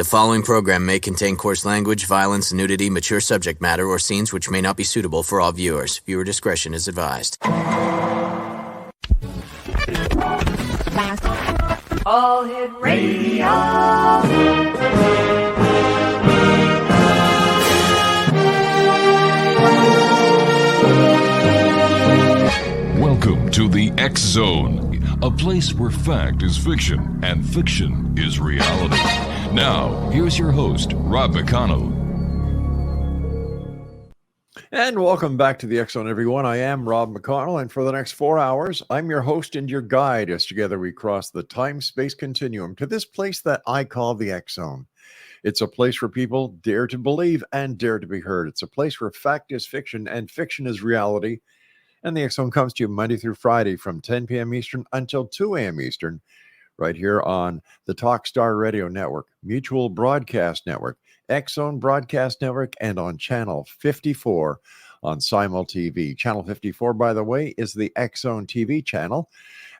The following program may contain coarse language, violence, nudity, mature subject matter, or scenes which may not be suitable for all viewers. Viewer discretion is advised. All Hit Radio. Welcome to the X Zone, a place where fact is fiction and fiction is reality. Now, here's your host, Rob McConnell. And welcome back to the X Zone, everyone. I am Rob McConnell, and for the next 4 hours, I'm your host and your guide as together we cross the time-space continuum to this place that I call the X Zone. It's a place where people dare to believe and dare to be heard. It's a place where fact is fiction and fiction is reality. And the X Zone comes to you Monday through Friday from 10 p.m. Eastern until 2 a.m. Eastern, right here on the Talkstar Radio Network, Mutual Broadcast Network, X Zone Broadcast Network, and on Channel 54 on Simul TV. Channel 54, by the way, is the X Zone TV channel.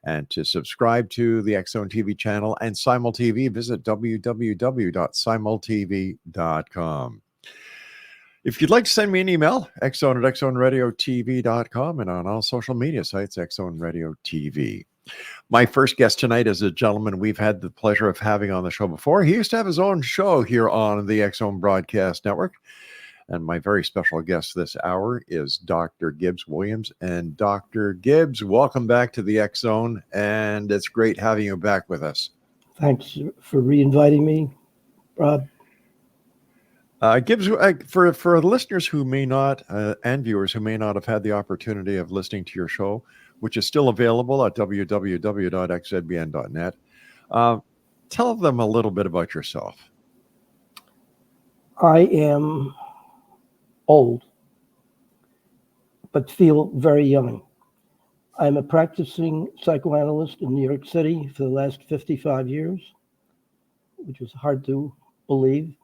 And to subscribe to the X Zone TV channel and Simul TV, visit www.simultv.com. If you'd like to send me an email, xzone at xzoneradiotv.com, and on all social media sites, Xzone Radio TV. My first guest tonight is a gentleman we've had the pleasure of having on the show before. He used to have his own show here on the X Zone Broadcast Network. And my very special guest this hour is Dr. Gibbs Williams. And Dr. Gibbs, welcome back to the X Zone, and it's great having you back with us. Thanks for re-inviting me, Rob. Gibbs, for listeners who may not, and viewers who may not have had the opportunity of listening to your show, which is still available at www.xzbn.net, tell them a little bit about yourself. I am old, but feel very young. I'm a practicing psychoanalyst in New York City for the last 55 years, which is hard to believe,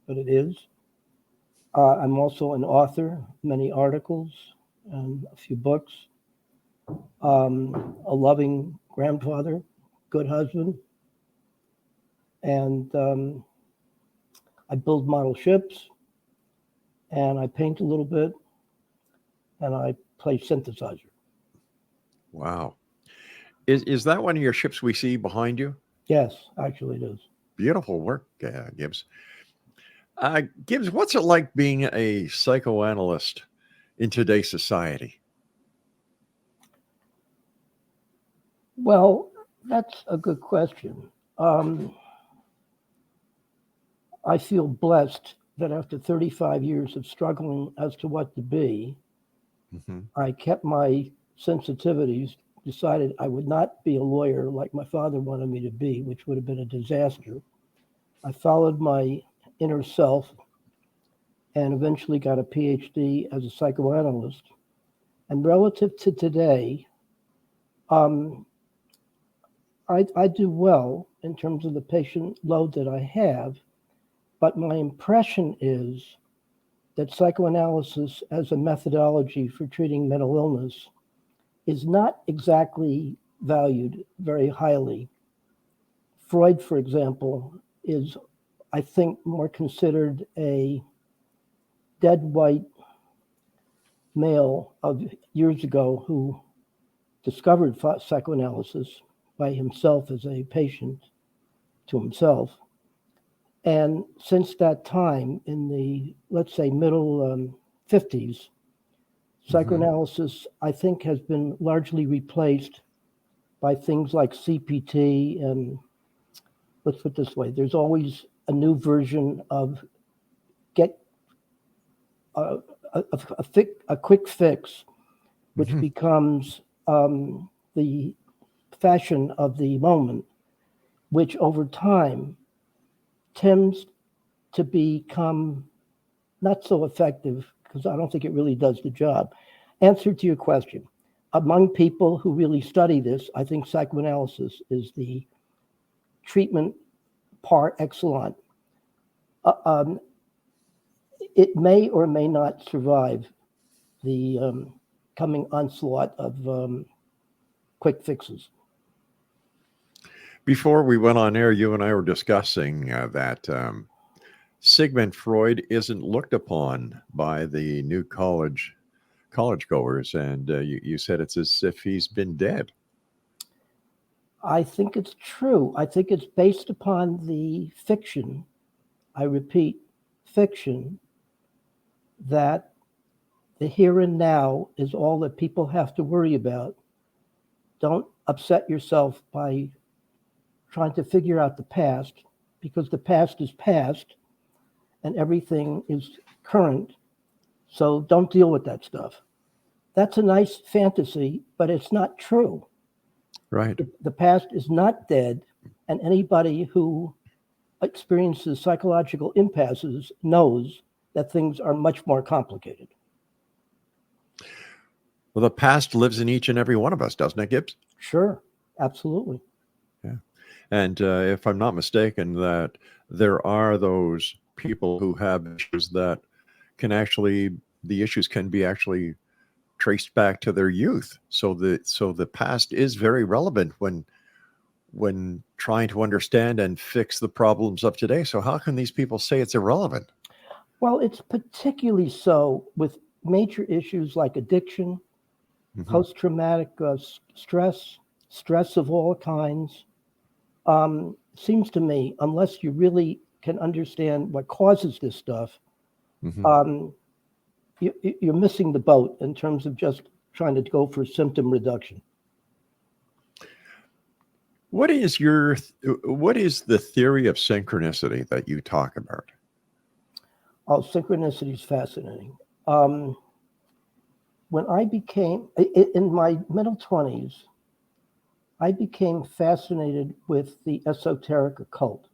but it is. I'm also an author, many articles and a few books. A loving grandfather, good husband, and I build model ships, and I paint a little bit, and I play synthesizer. Wow. Is that one of your ships we see behind you? Yes, actually it is. Beautiful work, Gibbs. Gibbs, what's it like being a psychoanalyst in today's society? Well, that's a good question. I feel blessed that after 35 years of struggling as to what to be, I kept my sensitivities, decided I would not be a lawyer like my father wanted me to be, which would have been a disaster. I followed my inner self and eventually got a Ph.D. as a psychoanalyst. And relative to today, I do well in terms of the patient load that I have, but my impression is that psychoanalysis as a methodology for treating mental illness is not exactly valued very highly. Freud, for example, is, I think, more considered a dead white male of years ago who discovered psychoanalysis by himself as a patient to himself. And since that time, in the, let's say, middle 50s, psychoanalysis, I think, has been largely replaced by things like CPT. And let's put it this way, there's always a new version of get a quick fix, which becomes the fashion of the moment, which over time tends to become not so effective, because I don't think it really does the job. Answer to your question, among people who really study this, I think psychoanalysis is the treatment par excellence. It may or may not survive the coming onslaught of quick fixes. Before we went on air, you and I were discussing that Sigmund Freud isn't looked upon by the new college goers, and you said it's as if he's been dead. I think it's true. I think it's based upon the fiction, I repeat, fiction, that the here and now is all that people have to worry about. Don't upset yourself by trying to figure out the past, because the past is past and everything is current. So don't deal with that stuff. That's a nice fantasy, but it's not true. Right. The past is not dead, and anybody who experiences psychological impasses knows that things are much more complicated. Well, the past lives in each and every one of us, doesn't it, Gibbs? Sure, absolutely. Yeah. And if I'm not mistaken, that there are those people who have issues that the issues can be actually traced back to their youth. So the past is very relevant when trying to understand and fix the problems of today. So how can these people say it's irrelevant? Well, it's particularly so with major issues like addiction, post-traumatic stress of all kinds. Seems to me, unless you really can understand what causes this stuff, you're missing the boat in terms of just trying to go for symptom reduction. What is the theory of synchronicity that you talk about? Oh, synchronicity is fascinating. When I became, in my middle 20s, I became fascinated with the esoteric occult.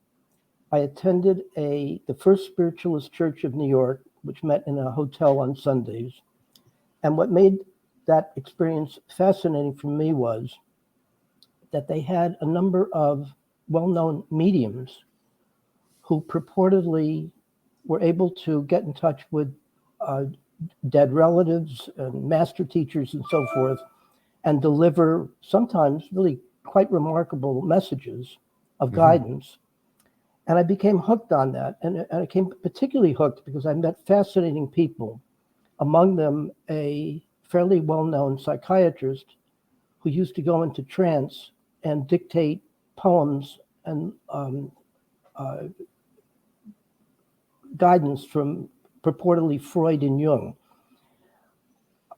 I attended the First Spiritualist Church of New York, which met in a hotel on Sundays. And what made that experience fascinating for me was that they had a number of well-known mediums who purportedly were able to get in touch with dead relatives and master teachers and so forth, and deliver sometimes really quite remarkable messages of guidance. And I became hooked on that. And I became particularly hooked because I met fascinating people, among them a fairly well-known psychiatrist who used to go into trance and dictate poems and guidance from purportedly Freud and Jung.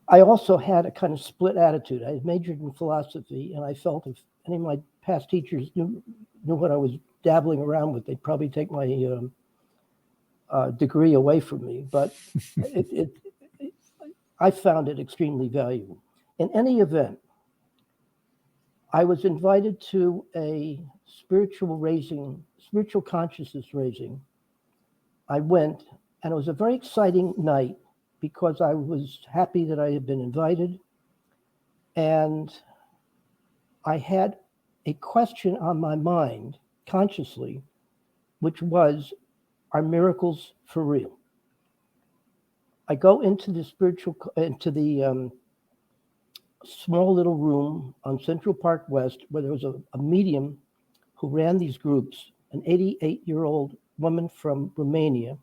I also had a kind of split attitude. I majored in philosophy, and I felt if any of my past teachers knew what I was dabbling around with, they'd probably take my degree away from me. But I found it extremely valuable. In any event, I was invited to a spiritual consciousness raising. I went, and it was a very exciting night because I was happy that I had been invited. And I had a question on my mind consciously, which was, are miracles for real? I go into the small little room on Central Park West where there was a medium who ran these groups, an 88-year-old woman from Romania,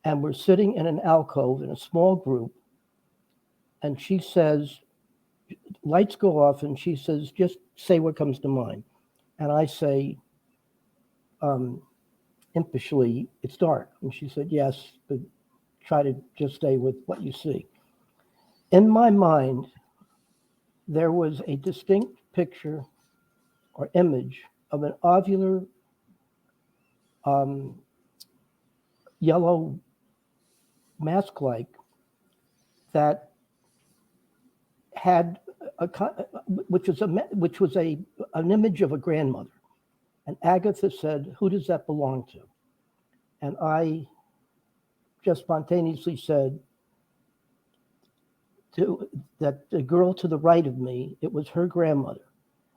and we're sitting in an alcove in a small group, and she says, lights go off, and she says, just say what comes to mind. And I say, impishly, it's dark. And she said, yes, but try to just stay with what you see. In my mind, there was a distinct picture or image of an ovular yellow mask-like that had which was an image of a grandmother. And Agatha said, who does that belong to? And I just spontaneously said that the girl to the right of me, it was her grandmother.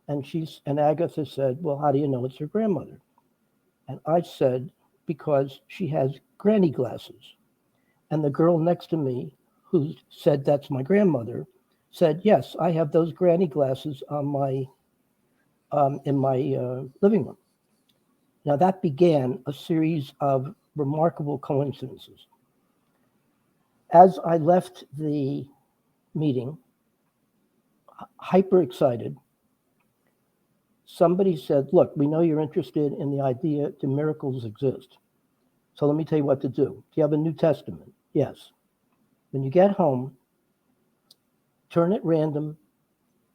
And Agatha said, well, how do you know it's her grandmother? And I said, because she has granny glasses. And the girl next to me, who said that's my grandmother, said, yes, I have those granny glasses on my in my living room. Now, that began a series of remarkable coincidences. As I left the meeting, hyper excited, somebody said, look, we know you're interested in the idea that miracles exist. So let me tell you what to do. Do you have a New Testament? Yes. When you get home, turn at random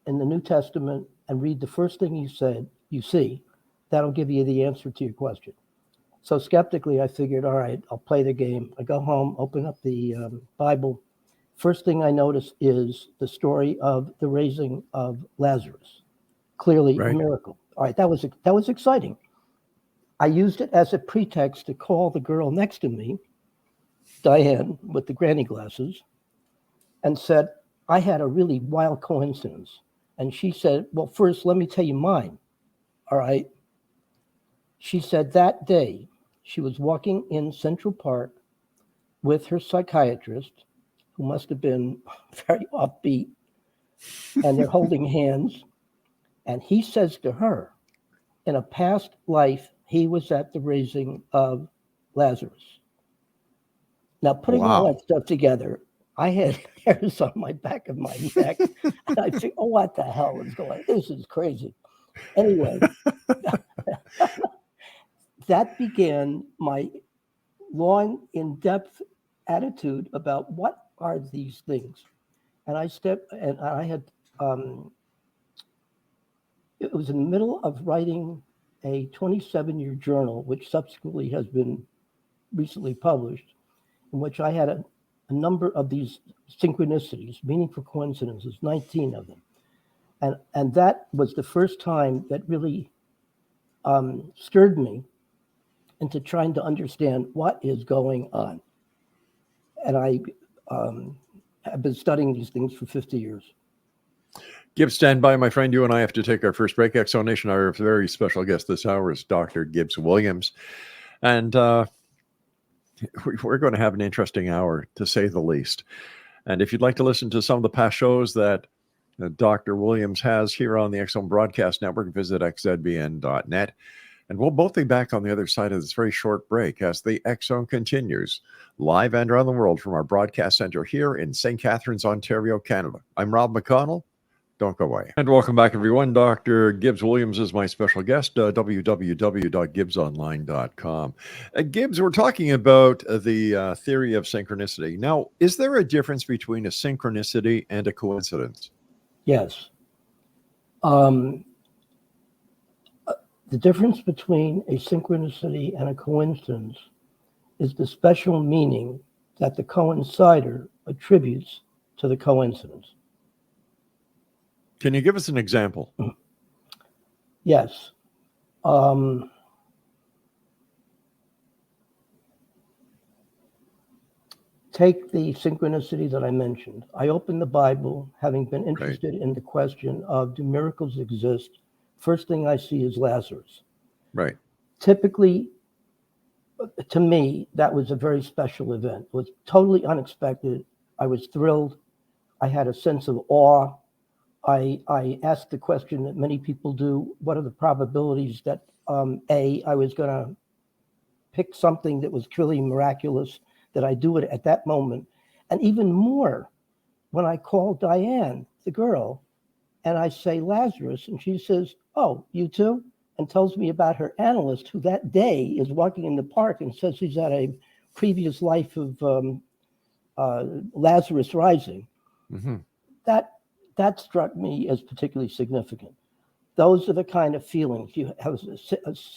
in the New Testament and read the first thing you see. That'll give you the answer to your question. So skeptically, I figured, all right, I'll play the game. I go home, open up the Bible. First thing I notice is the story of the raising of Lazarus. Clearly a miracle. All right, that was exciting. I used it as a pretext to call the girl next to me, Diane, with the granny glasses, and said, I had a really wild coincidence. And she said, well, first, let me tell you mine. All right. She said that day she was walking in Central Park with her psychiatrist, who must have been very upbeat, and they're holding hands. And he says to her, in a past life, he was at the raising of Lazarus. Now, putting all that stuff together, I had hairs on my back of my neck. And I think, oh, what the hell is going on? This is crazy. Anyway, that began my long, in-depth attitude about what are these things. And I had, it was in the middle of writing a 27-year journal, which subsequently has been recently published, in which I had a number of these synchronicities, meaningful coincidences, 19 of them. And that was the first time that really stirred me into trying to understand what is going on. And I have been studying these things for 50 years. Gibbs, stand by, my friend. You and I have to take our first break. Exo Nation, our very special guest this hour is Dr. Gibbs Williams. And we're going to have an interesting hour, to say the least. And if you'd like to listen to some of the past shows that Dr. Williams has here on the Exxon Broadcast Network, visit xzbn.net. And we'll both be back on the other side of this very short break as the Exxon continues, live and around the world from our broadcast center here in St. Catharines, Ontario, Canada. I'm Rob McConnell. Don't go away. And welcome back, everyone. Dr. Gibbs Williams is my special guest, www.gibbsonline.com. Gibbs, we're talking about the theory of synchronicity. Now, is there a difference between a synchronicity and a coincidence? Yes. The difference between a synchronicity and a coincidence is the special meaning that the coincider attributes to the coincidence. Can you give us an example? Yes. Take the synchronicity that I mentioned. I opened the Bible, having been interested in the question of, do miracles exist? First thing I see is Lazarus. Right. Typically, to me, that was a very special event. It was totally unexpected. I was thrilled. I had a sense of awe. I asked the question that many people do, what are the probabilities that, I was going to pick something that was truly miraculous, that I do it at that moment. And even more, when I call Diane, the girl, and I say Lazarus, and she says, oh, you too? And tells me about her analyst, who that day is walking in the park and says he's at a previous life of Lazarus rising. Mm-hmm. That struck me as particularly significant. Those are the kind of feelings. You have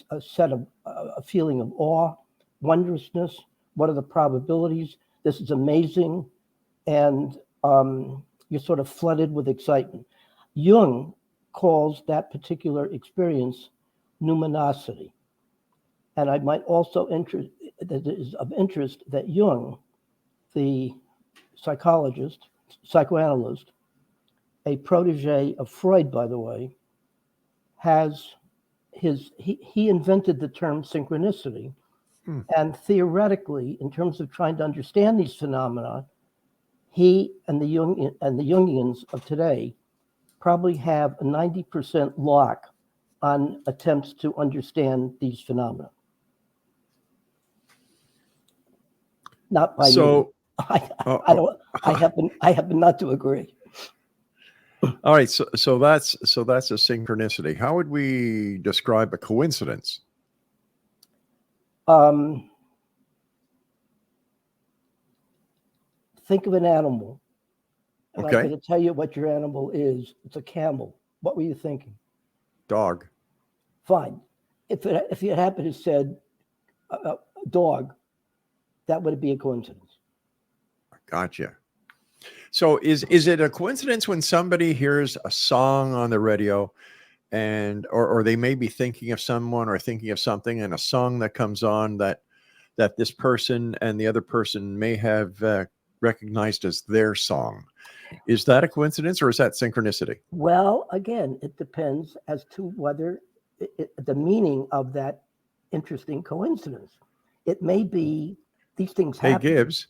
a feeling of awe, wondrousness. What are the probabilities? This is amazing. And you're sort of flooded with excitement. Jung calls that particular experience numinosity. And I might also that is of interest that Jung, the psychologist, psychoanalyst, a protege of Freud, by the way, he invented the term synchronicity. And theoretically, in terms of trying to understand these phenomena, he and the Jungians of today probably have a 90% lock on attempts to understand these phenomena. Not by me. I happen not to agree. All right, so that's a synchronicity. How would we describe a coincidence? Think of an animal. And Okay. I'm going to tell you what your animal is. It's a camel. What were you thinking? Dog. Fine. If you happened to said dog, that would be a coincidence. Gotcha. So is it a coincidence when somebody hears a song on the radio and or they may be thinking of someone or thinking of something, and a song that comes on that this person and the other person may have recognized as their song? Is that a coincidence or is that synchronicity? Well, again, it depends as to whether the meaning of that interesting coincidence. It may be these things happen. Hey, Gibbs,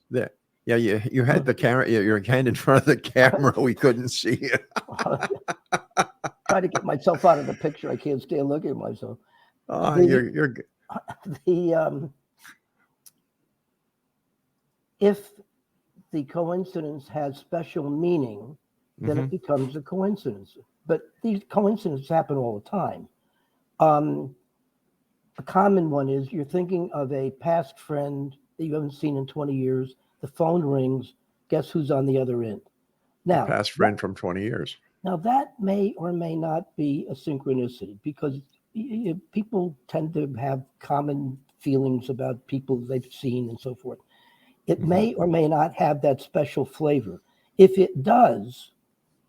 yeah, you had the camera, your hand in front of the camera. We couldn't see you. Try to get myself out of the picture. I can't stand looking at myself. You're good. If the coincidence has special meaning, then it becomes a coincidence. But these coincidences happen all the time. A common one is you're thinking of a past friend that you haven't seen in 20 years. The phone rings. Guess who's on the other end? Now, past friend from 20 years. Now, that may or may not be a synchronicity because people tend to have common feelings about people they've seen and so forth. It may or may not have that special flavor. If it does,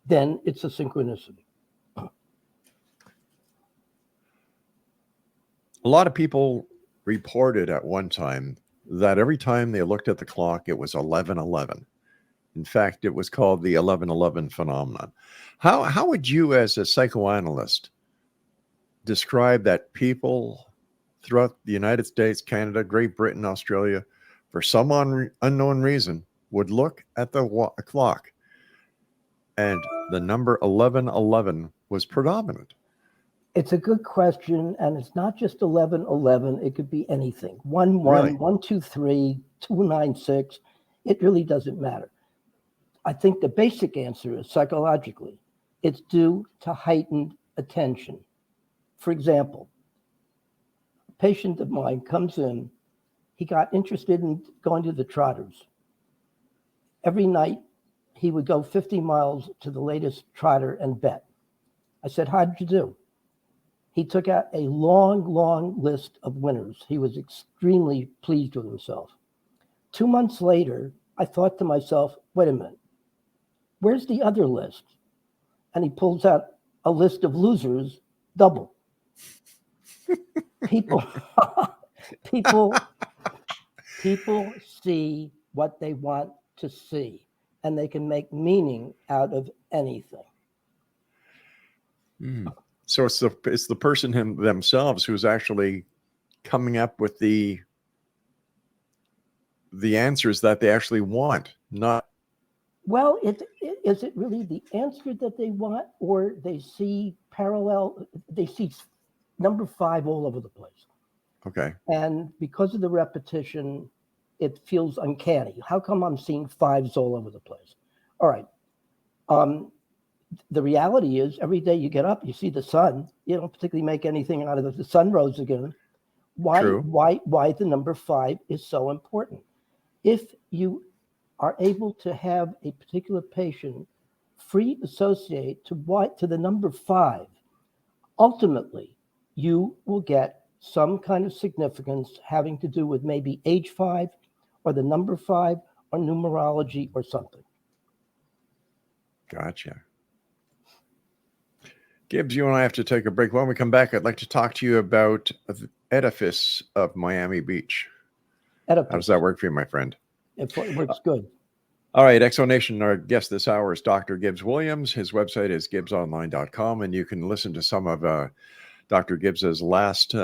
then it's a synchronicity. A lot of people reported at one time that every time they looked at the clock, it was 11:11. In fact, it was called the 11:11 phenomenon. How would you, as a psychoanalyst, describe that people throughout the United States, Canada, Great Britain, Australia, for some unknown reason, would look at the clock and the number 11:11 was predominant? It's a good question, and it's not just 11:11. It could be anything. 1-1, Really? 1-2-3, 2-9-6. It really doesn't matter. I think the basic answer is psychologically. It's due to heightened attention. For example, a patient of mine comes in. He got interested in going to the Trotters. Every night, he would go 50 miles to the latest Trotter and bet. I said, how did you do? He took out a long list of winners. He was extremely pleased with himself. 2 months later, I thought to myself, wait a minute, where's the other list? And he pulls out a list of losers, double. People see what they want to see, and they can make meaning out of anything. So it's the person themselves who's actually coming up with the answers that they actually want, not. Well, is it really the answer that they want, or they see they see number 5 all over the place? Okay. And because of the repetition, it feels uncanny. How come I'm seeing 5s all over the place? All right. The reality is every day you get up, you see the sun. You don't particularly make anything out of it. The sun rose again. Why the number 5 is so important? If you are able to have a particular patient free associate to the number 5, ultimately you will get some kind of significance having to do with maybe age 5 or the number 5 or numerology or something. Gotcha. Gibbs, you and I have to take a break. When we come back, I'd like to talk to you about the edifice of Miami Beach. Edifice. How does that work for you, my friend? It works good. All right, Exonation, our guest this hour is Dr. Gibbs Williams. His website is gibbsonline.com, and you can listen to some of Dr. Gibbs's last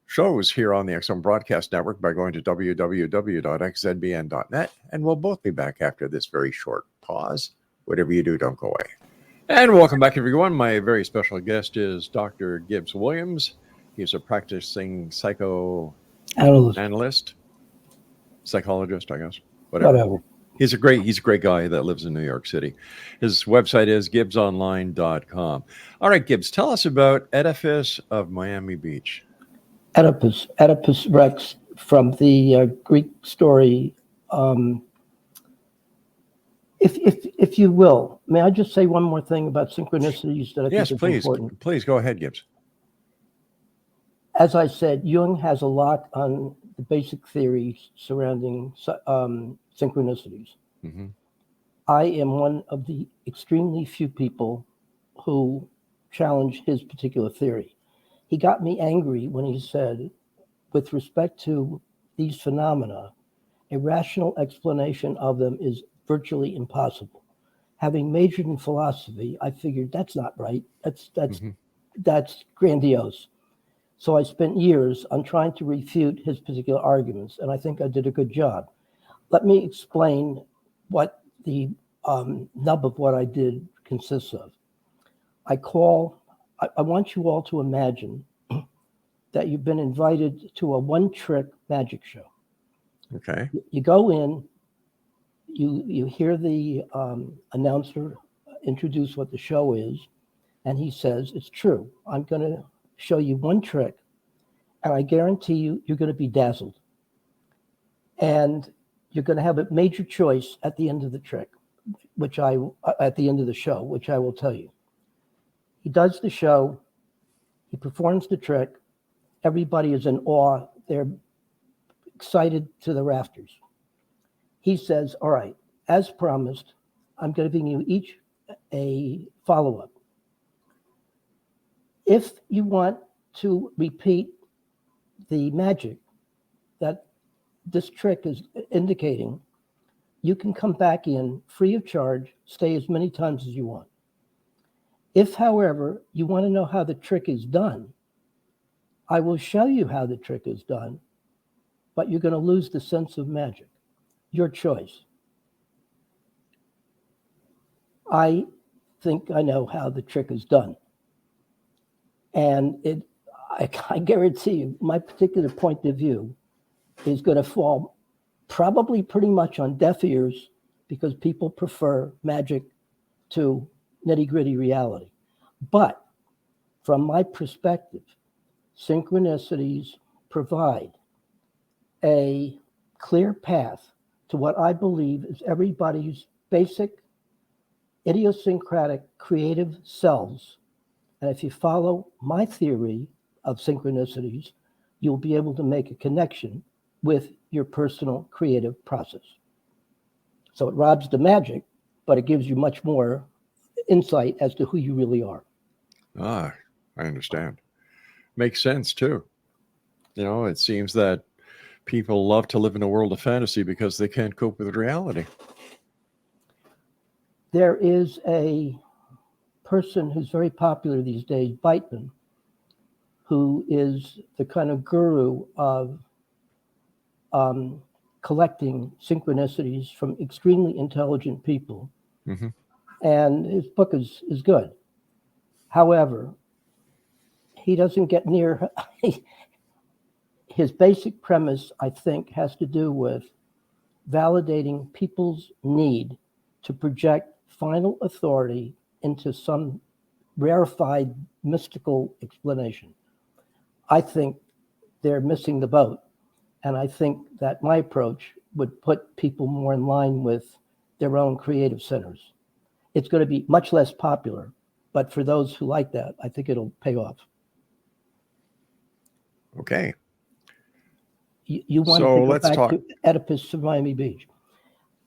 shows here on the Exxon Broadcast Network by going to www.xzbn.net, and we'll both be back after this very short pause. Whatever you do, don't go away. And welcome back, everyone. My very special guest is Dr. Gibbs Williams. He's a practicing psychoanalyst, psychologist, I guess. Whatever. He's a great guy that lives in New York City. His website is gibbsonline.com. All right, Gibbs, tell us about Edifice of Miami Beach. Oedipus Rex, from the Greek story. If you will, may I just say one more thing about synchronicities that I think is important? Yes, please go ahead, Gibbs. As I said, Jung has a lot on the basic theories surrounding synchronicities. Mm-hmm. I am one of the extremely few people who challenge his particular theory. He got me angry when he said, with respect to these phenomena, a rational explanation of them is virtually impossible. Having majored in philosophy, I figured that's not right. That's grandiose. So I spent years on trying to refute his particular arguments, and I think I did a good job. Let me explain what the nub of what I did consists of. I want you all to imagine that you've been invited to a one-trick magic show. Okay. You go in, you hear the announcer introduce what the show is, and he says, it's true, I'm going to show you one trick, and I guarantee you're going to be dazzled. And you're going to have a major choice at the end of the trick, at the end of the show, which I will tell you. He does the show, he performs the trick, everybody is in awe, they're excited to the rafters. He says, all right, as promised, I'm going to bring you each a follow-up. If you want to repeat the magic that this trick is indicating, you can come back in free of charge, stay as many times as you want. If, however, you want to know how the trick is done, I will show you how the trick is done, but you're going to lose the sense of magic. Your choice. I think I know how the trick is done. And I guarantee you, my particular point of view is going to fall probably pretty much on deaf ears, because people prefer magic to nitty-gritty reality. But from my perspective, synchronicities provide a clear path to what I believe is everybody's basic, idiosyncratic, creative selves. And if you follow my theory of synchronicities, you'll be able to make a connection with your personal creative process. So it robs the magic, but it gives you much more insight as to who you really are. I understand. Makes sense, too. You know, it seems that people love to live in a world of fantasy because they can't cope with reality. There is a person who's very popular these days, Beitman, who is the kind of guru of collecting synchronicities from extremely intelligent people. Mm-hmm. And his book is good. However, he doesn't get near... His basic premise, I think, has to do with validating people's need to project final authority into some rarefied mystical explanation. I think they're missing the boat. And I think that my approach would put people more in line with their own creative centers. It's going to be much less popular, but for those who like that, I think it'll pay off. Okay. You wanted to go back to Oedipus of Miami Beach.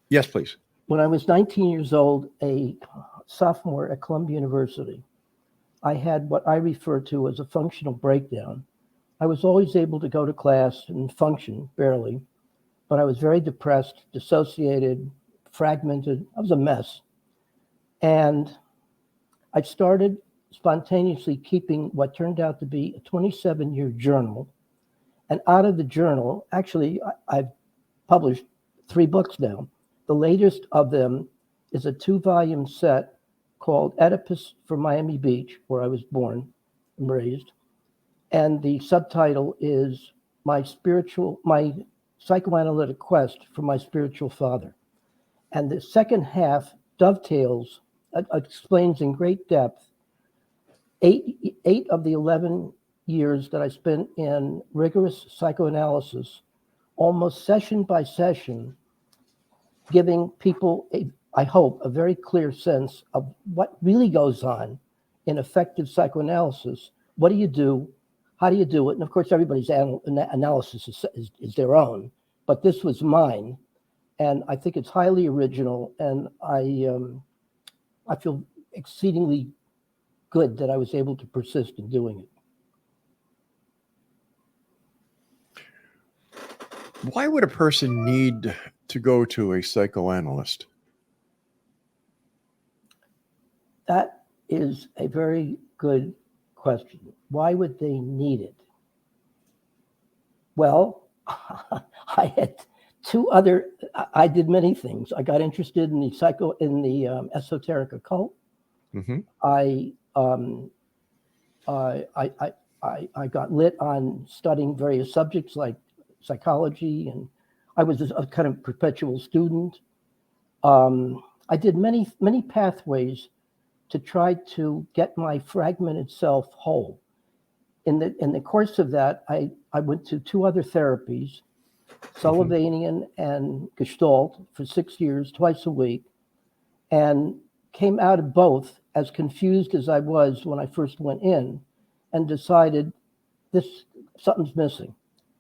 Yes, please. When I was 19 years old, a sophomore at Columbia University, I had what I refer to as a functional breakdown. I was always able to go to class and function, barely, but I was very depressed, dissociated, fragmented. I was a mess. And I started spontaneously keeping what turned out to be a 27-year journal. And out of the journal, actually, I've published 3 books now. The latest of them is a 2-volume set called Oedipus from Miami Beach, where I was born and raised. And the subtitle is my psychoanalytic quest for my spiritual father. And the second half dovetails, explains in great depth, eight of the 11 years that I spent in rigorous psychoanalysis, almost session by session, giving people, I hope, a very clear sense of what really goes on in effective psychoanalysis. What do you do? How do you do it? And of course, everybody's analysis is their own, but this was mine. And I think it's highly original. And I feel exceedingly good that I was able to persist in doing it. Why would a person need to go to a psychoanalyst? That is a very good question. Why would they need it? Well, I did many things. I got interested in the esoteric occult. Mm-hmm. I got lit on studying various subjects like psychology, and I was a kind of perpetual student. I did many pathways to try to get my fragmented self whole. In the course of that, I went to 2 other therapies, Sullivanian and Gestalt, for 6 years, twice a week, and came out of both as confused as I was when I first went in, and decided something's missing.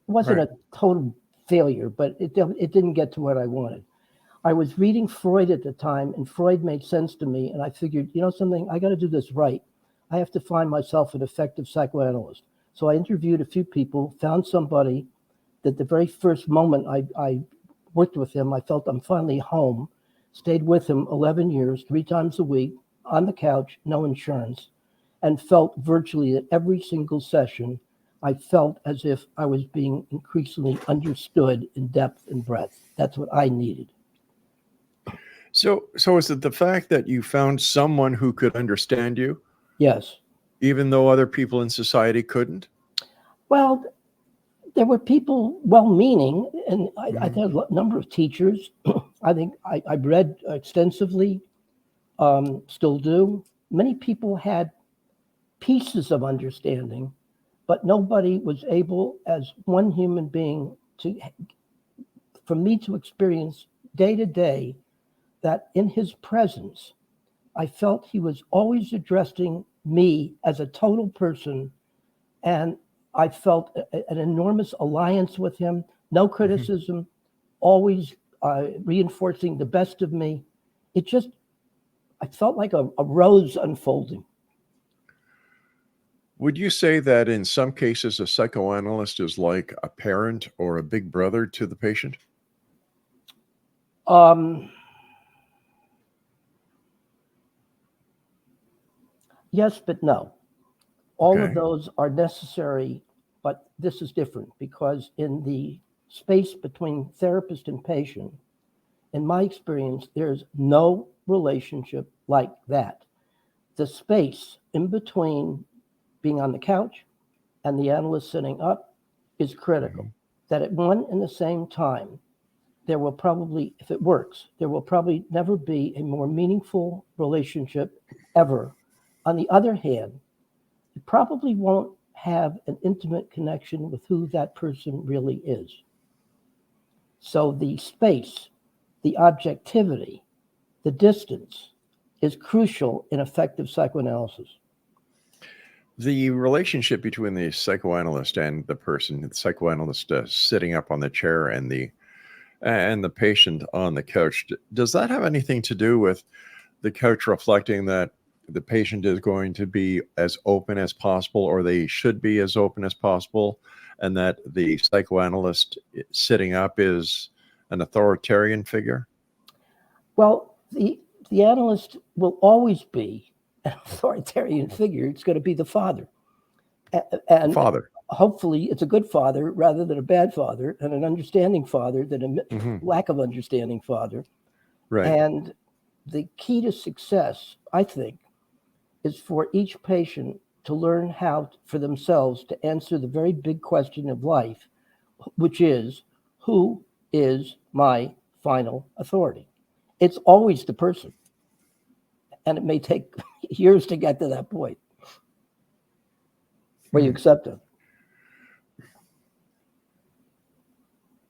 It wasn't Right. a total failure, but it didn't get to what I wanted. I was reading Freud at the time, and Freud made sense to me, and I figured, you know something, I got to do this right. I have to find myself an effective psychoanalyst. So I interviewed a few people, found somebody that the very first moment I worked with him, I felt I'm finally home, stayed with him 11 years, 3 times a week, on the couch, no insurance, and felt virtually at every single session, I felt as if I was being increasingly understood in depth and breadth. That's what I needed. So is it the fact that you found someone who could understand you, Yes. even though other people in society couldn't? Well, there were people well-meaning, and I had a number of teachers. I think I read extensively, still do. Many people had pieces of understanding, but nobody was able, as one human being, for me to experience day to day that in his presence, I felt he was always addressing me as a total person, and I felt an enormous alliance with him, no criticism, always reinforcing the best of me. I felt like a rose unfolding. Would you say that in some cases a psychoanalyst is like a parent or a big brother to the patient? Yes, but no. All Okay. of those are necessary, but this is different because in the space between therapist and patient, in my experience, there's no relationship like that. The space in between being on the couch and the analyst sitting up is critical. That at one and the same time, there will probably, if it works, there will probably never be a more meaningful relationship ever. On the other hand, you probably won't have an intimate connection with who that person really is. So the space, the objectivity, the distance is crucial in effective psychoanalysis. The relationship between the psychoanalyst and the person, the psychoanalyst sitting up on the chair and the patient on the couch, does that have anything to do with the couch reflecting that the patient is going to be as open as possible, or they should be as open as possible, and that the psychoanalyst sitting up is an authoritarian figure? Well, the analyst will always be an authoritarian figure. It's going to be the father. And Father. hopefully it's a good father rather than a bad father, and an understanding father than a lack of understanding father. Right. And the key to success, I think, is for each patient to learn how for themselves to answer the very big question of life, which is, who is my final authority? It's always the person. And it may take years to get to that point where you accept it.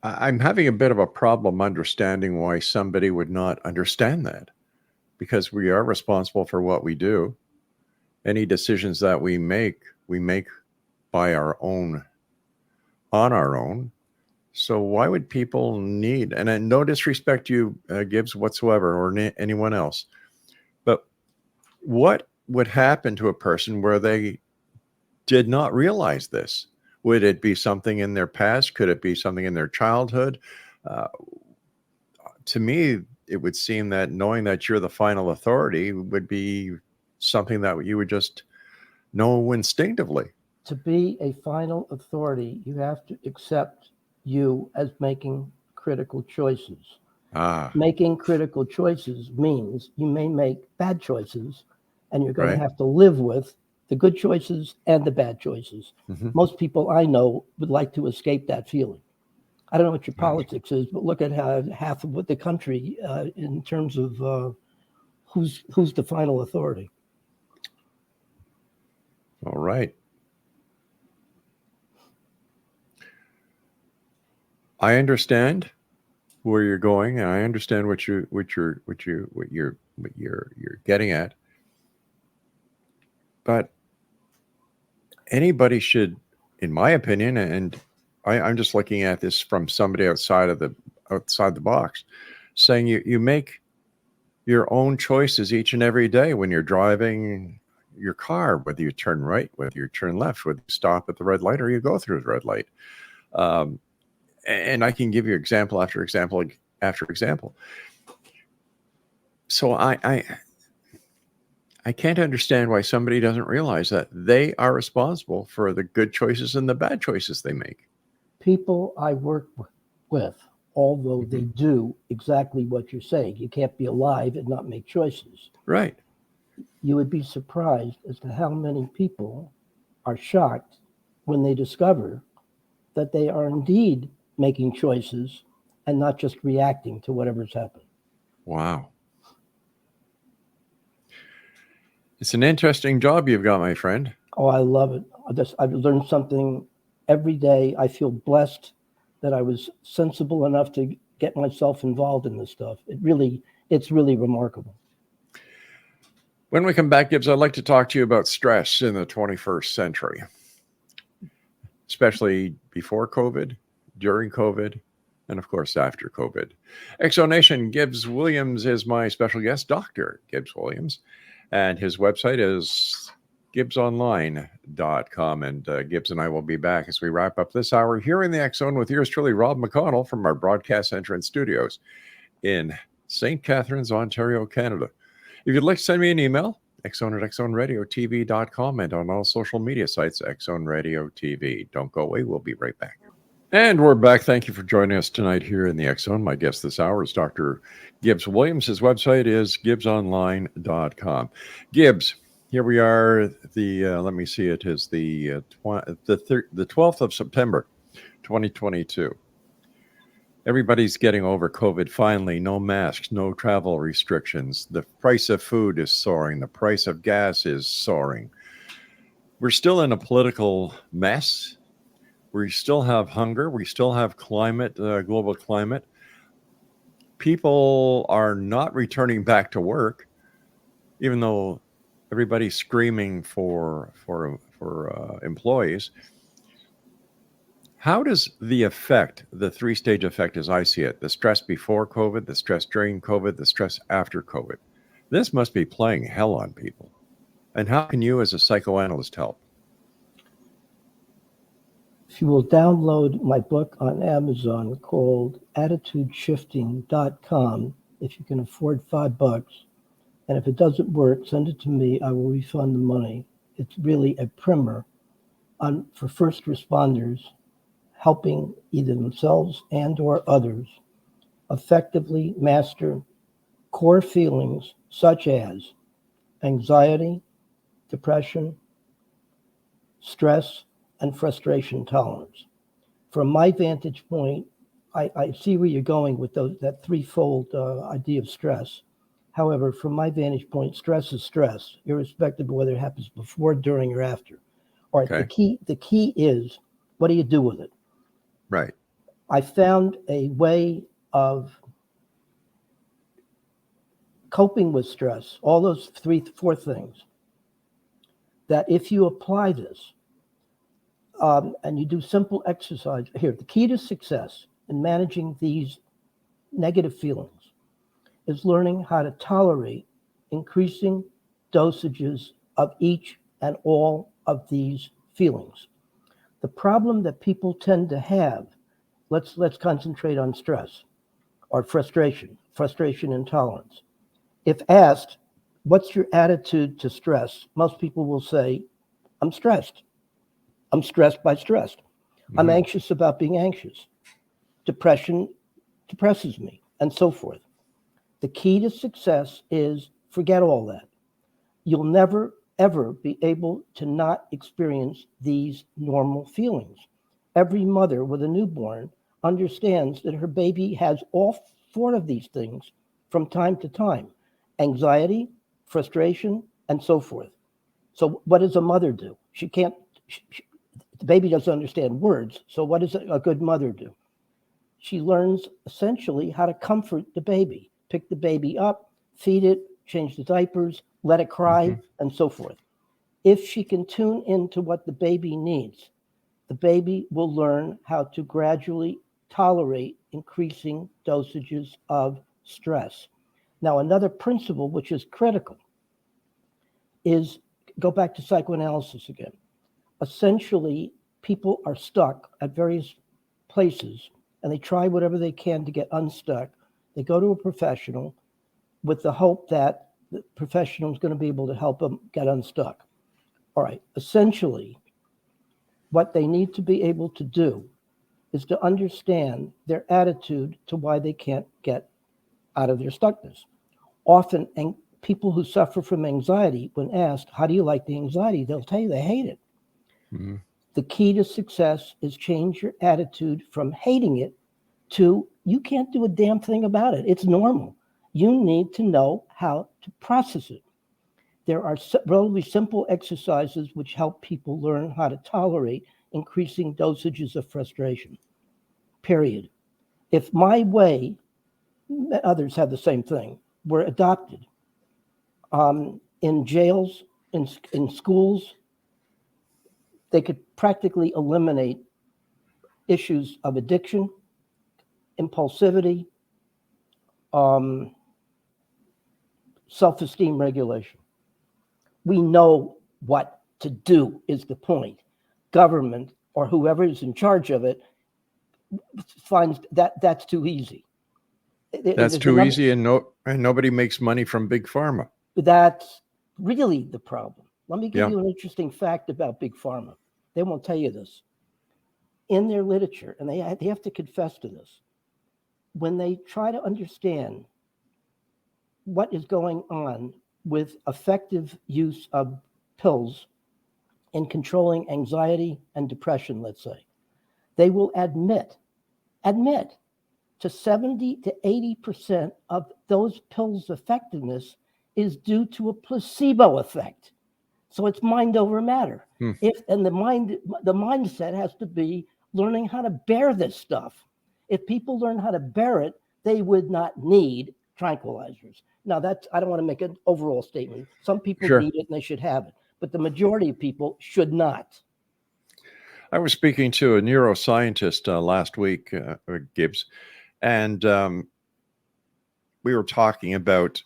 I'm having a bit of a problem understanding why somebody would not understand that, because we are responsible for what we do. Any decisions that we make by our own, on our own. So why would people need, and no disrespect to you, Gibbs, whatsoever, or anyone else, but what would happen to a person where they did not realize this? Would it be something in their past? Could it be something in their childhood? To me, it would seem that knowing that you're the final authority would be something that you would just know instinctively. To be a final authority, you have to accept you as making critical choices. Making critical choices means you may make bad choices, and you're going to have to live with the good choices and the bad choices. Mm-hmm. Most people I know would like to escape that feeling. I don't know what your politics is, but look at how half of the country in terms of who's the final authority. All right. I understand where you're going, and I understand what you're getting at. But anybody should, in my opinion, and I'm just looking at this from somebody outside the box, saying you make your own choices each and every day when you're driving your car, whether you turn right, whether you turn left, whether you stop at the red light or you go through the red light. And I can give you example after example after example. So I can't understand why somebody doesn't realize that they are responsible for the good choices and the bad choices they make. People I work with, although they do exactly what you're saying, you can't be alive and not make choices. Right. You would be surprised as to how many people are shocked when they discover that they are indeed making choices and not just reacting to whatever's happened. Wow. It's an interesting job you've got, my friend. Oh, I love it. I've learned something every day. I feel blessed that I was sensible enough to get myself involved in this stuff. It's really remarkable. When we come back, Gibbs, I'd like to talk to you about stress in the 21st century, especially before COVID, during COVID, and of course after COVID. Exonation, Gibbs Williams is my special guest, Dr. Gibbs Williams, and his website is gibbsonline.com. And Gibbs and I will be back as we wrap up this hour here in the X Zone with yours truly, Rob McConnell, from our broadcast center and studios in St. Catharines, Ontario, Canada. If you'd like to send me an email, xzone@xzoneradiotv.com, and on all social media sites, X-Zone Radio TV. Don't go away. We'll be right back. And we're back. Thank you for joining us tonight here in the X-Zone. My guest this hour is Dr. Gibbs Williams. His website is gibbsonline.com. Gibbs, here we are. Let me see. It is the 12th of September, 2022. Everybody's getting over COVID finally. No masks, no travel restrictions. The price of food is soaring. The price of gas is soaring. We're still in a political mess. We still have hunger. We still have climate, global climate. People are not returning back to work, even though everybody's screaming for employees. How does the three-stage effect as I see it, the stress before COVID, the stress during COVID, the stress after COVID, this must be playing hell on people. And how can you as a psychoanalyst help? If you will download my book on Amazon called attitudeshifting.com, if you can afford $5, and if it doesn't work, send it to me. I will refund the money. It's really a primer for first responders helping either themselves and or others effectively master core feelings such as anxiety, depression, stress, and frustration tolerance. From my vantage point, I see where you're going with that threefold idea of stress. However, from my vantage point, stress is stress, irrespective of whether it happens before, during, or after. All right, Okay. the key is, what do you do with it? Right. I found a way of coping with stress, all those four things, that if you apply this, and you do simple exercise, here, the key to success in managing these negative feelings is learning how to tolerate increasing dosages of each and all of these feelings. The problem that people tend to have, let's concentrate on stress or frustration intolerance. If asked, what's your attitude to stress? Most people will say, I'm stressed. I'm stressed by stress. I'm anxious about being anxious. Depression depresses me, and so forth. The key to success is forget all that. You'll never, ever be able to not experience these normal feelings. Every mother with a newborn understands that her baby has all four of these things from time to time: anxiety, frustration, and so forth. So what does a mother do? The baby doesn't understand words, so what does a good mother do? She learns essentially how to comfort the baby, pick the baby up, feed it, change the diapers, let it cry, and so forth. If she can tune into what the baby needs, the baby will learn how to gradually tolerate increasing dosages of stress. Now, another principle which is critical is, go back to psychoanalysis again. Essentially, people are stuck at various places and they try whatever they can to get unstuck. They go to a professional with the hope that the professional is going to be able to help them get unstuck. All right, essentially, what they need to be able to do is to understand their attitude to why they can't get out of their stuckness. Often, people who suffer from anxiety, when asked, how do you like the anxiety? They'll tell you they hate it. The key to success is change your attitude from hating it to, you can't do a damn thing about it. It's normal. You need to know how to process it. There are relatively simple exercises which help people learn how to tolerate increasing dosages of frustration, period. If my way, others have the same thing, were adopted in jails, in schools, they could practically eliminate issues of addiction, impulsivity, self-esteem regulation. We know what to do is the point. Government or whoever is in charge of it finds that that's too easy. That's too easy, and nobody makes money from big pharma. That's really the problem. Let me give you an interesting fact about big pharma. They won't tell you this. In their literature, and they have to confess to this, when they try to understand what is going on with effective use of pills in controlling anxiety and depression, let's say, they will admit to 70 to 80% of those pills' effectiveness is due to a placebo effect. So it's mind over matter. And the mindset has to be learning how to bear this stuff. If people learn how to bear it, they would not need tranquilizers. Now, I don't want to make an overall statement. Some people need it and they should have it, but the majority of people should not. I was speaking to a neuroscientist last week, Gibbs, and we were talking about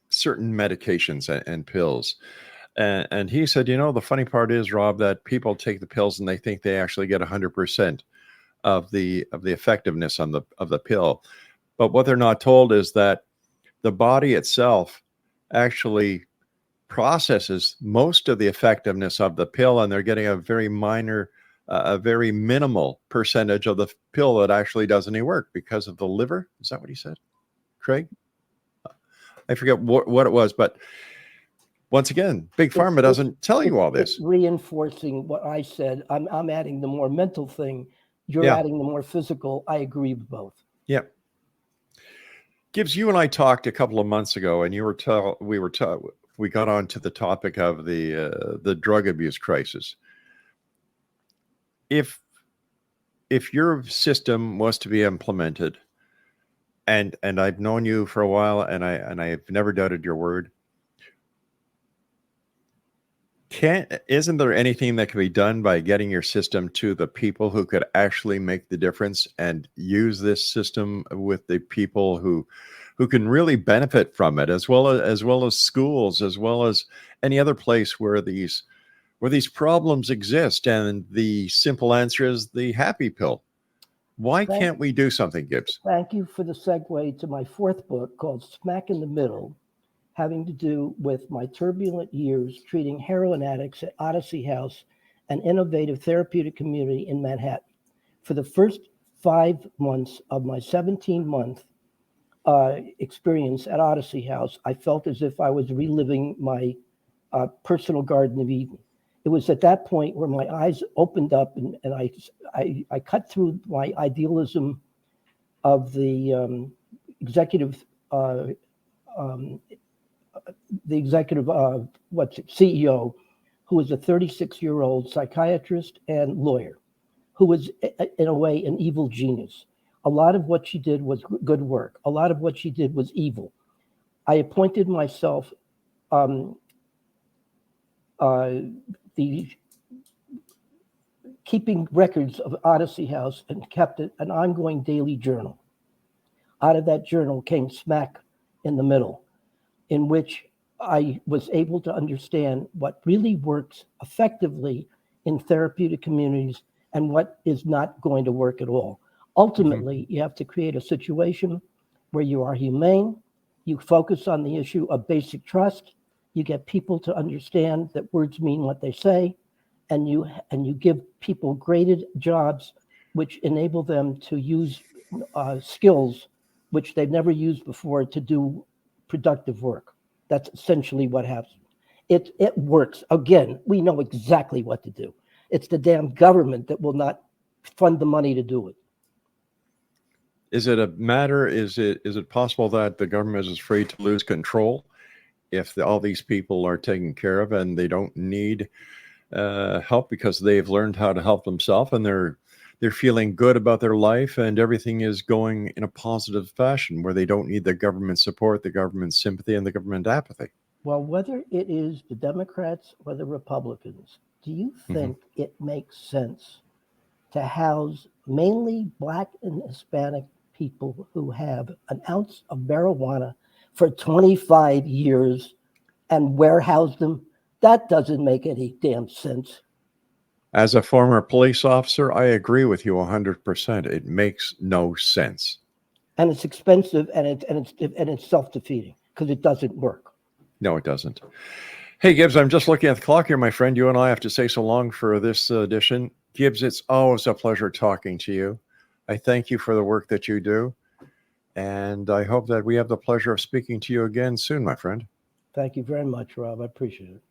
certain medications and pills. And he said, the funny part is, Rob, that people take the pills and they think they actually get 100% of the effectiveness of the pill. But what they're not told is that the body itself actually processes most of the effectiveness of the pill, and they're getting a very minor, a very minimal percentage of the pill that actually does any work because of the liver. Is that what he said, Craig? I forget what it was, but once again, Big Pharma doesn't tell you all this. It's reinforcing what I said. I'm adding the more mental thing. You're adding the more physical. I agree with both. Yeah. Gibbs, you and I talked a couple of months ago, and we got on to the topic of the drug abuse crisis. If your system was to be implemented, and I've known you for a while, and I've never doubted your word, isn't there anything that can be done by getting your system to the people who could actually make the difference and use this system with the people who can really benefit from it, as well as schools, as well as any other place where these problems exist? And the simple answer is the happy pill. Why can't we do something, Gibbs? Thank you for the segue to my fourth book called Smack in the Middle, having to do with my turbulent years treating heroin addicts at Odyssey House, an innovative therapeutic community in Manhattan. For the first 5 months of my 17-month experience at Odyssey House, I felt as if I was reliving my personal Garden of Eden. It was at that point where my eyes opened up, and I cut through my idealism of the executive CEO, who was a 36-year-old psychiatrist and lawyer, who was in a way an evil genius. A lot of what she did was good work. A lot of what she did was evil. I appointed myself the keeping records of Odyssey House and kept an ongoing daily journal. Out of that journal came Smack in the Middle, in which I was able to understand what really works effectively in therapeutic communities and what is not going to work at all. Ultimately, you have to create a situation where you are humane, you focus on the issue of basic trust, you get people to understand that words mean what they say, and you give people graded jobs which enable them to use skills which they've never used before to do productive work. That's essentially what happens. It works. Again, we know exactly what to do. It's the damn government that will not fund the money to do it. Is it possible that the government is afraid to lose control if all these people are taken care of and they don't need help because they've learned how to help themselves, and they're feeling good about their life and everything is going in a positive fashion where they don't need the government support, the government sympathy, and the government apathy? Well, whether it is the Democrats or the Republicans, do you think it makes sense to house mainly Black and Hispanic people who have an ounce of marijuana for 25 years and warehouse them? That doesn't make any damn sense. As a former police officer, I agree with you 100%. It makes no sense. And it's expensive, and it's self-defeating because it doesn't work. No, it doesn't. Hey, Gibbs, I'm just looking at the clock here, my friend. You and I have to say so long for this edition. Gibbs, it's always a pleasure talking to you. I thank you for the work that you do. And I hope that we have the pleasure of speaking to you again soon, my friend. Thank you very much, Rob. I appreciate it.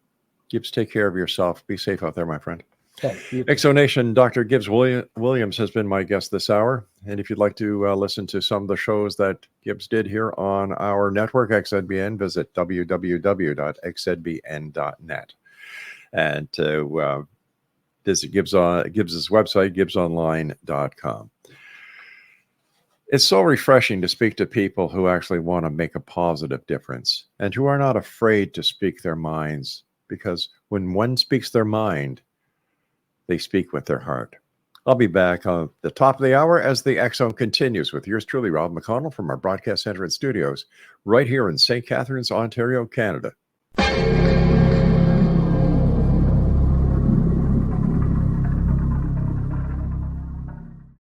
Gibbs, take care of yourself. Be safe out there, my friend. Thank you. Exonation, Dr. Gibbs Williams has been my guest this hour. And if you'd like to listen to some of the shows that Gibbs did here on our network, XZBN, visit www.xzbn.net. And to visit Gibbs's website, gibbsonline.com. It's so refreshing to speak to people who actually want to make a positive difference and who are not afraid to speak their minds, because when one speaks their mind, they speak with their heart. I'll be back on the top of the hour as the X Zone continues with yours truly, Rob McConnell, from our broadcast center and studios right here in St. Catharines, Ontario, Canada.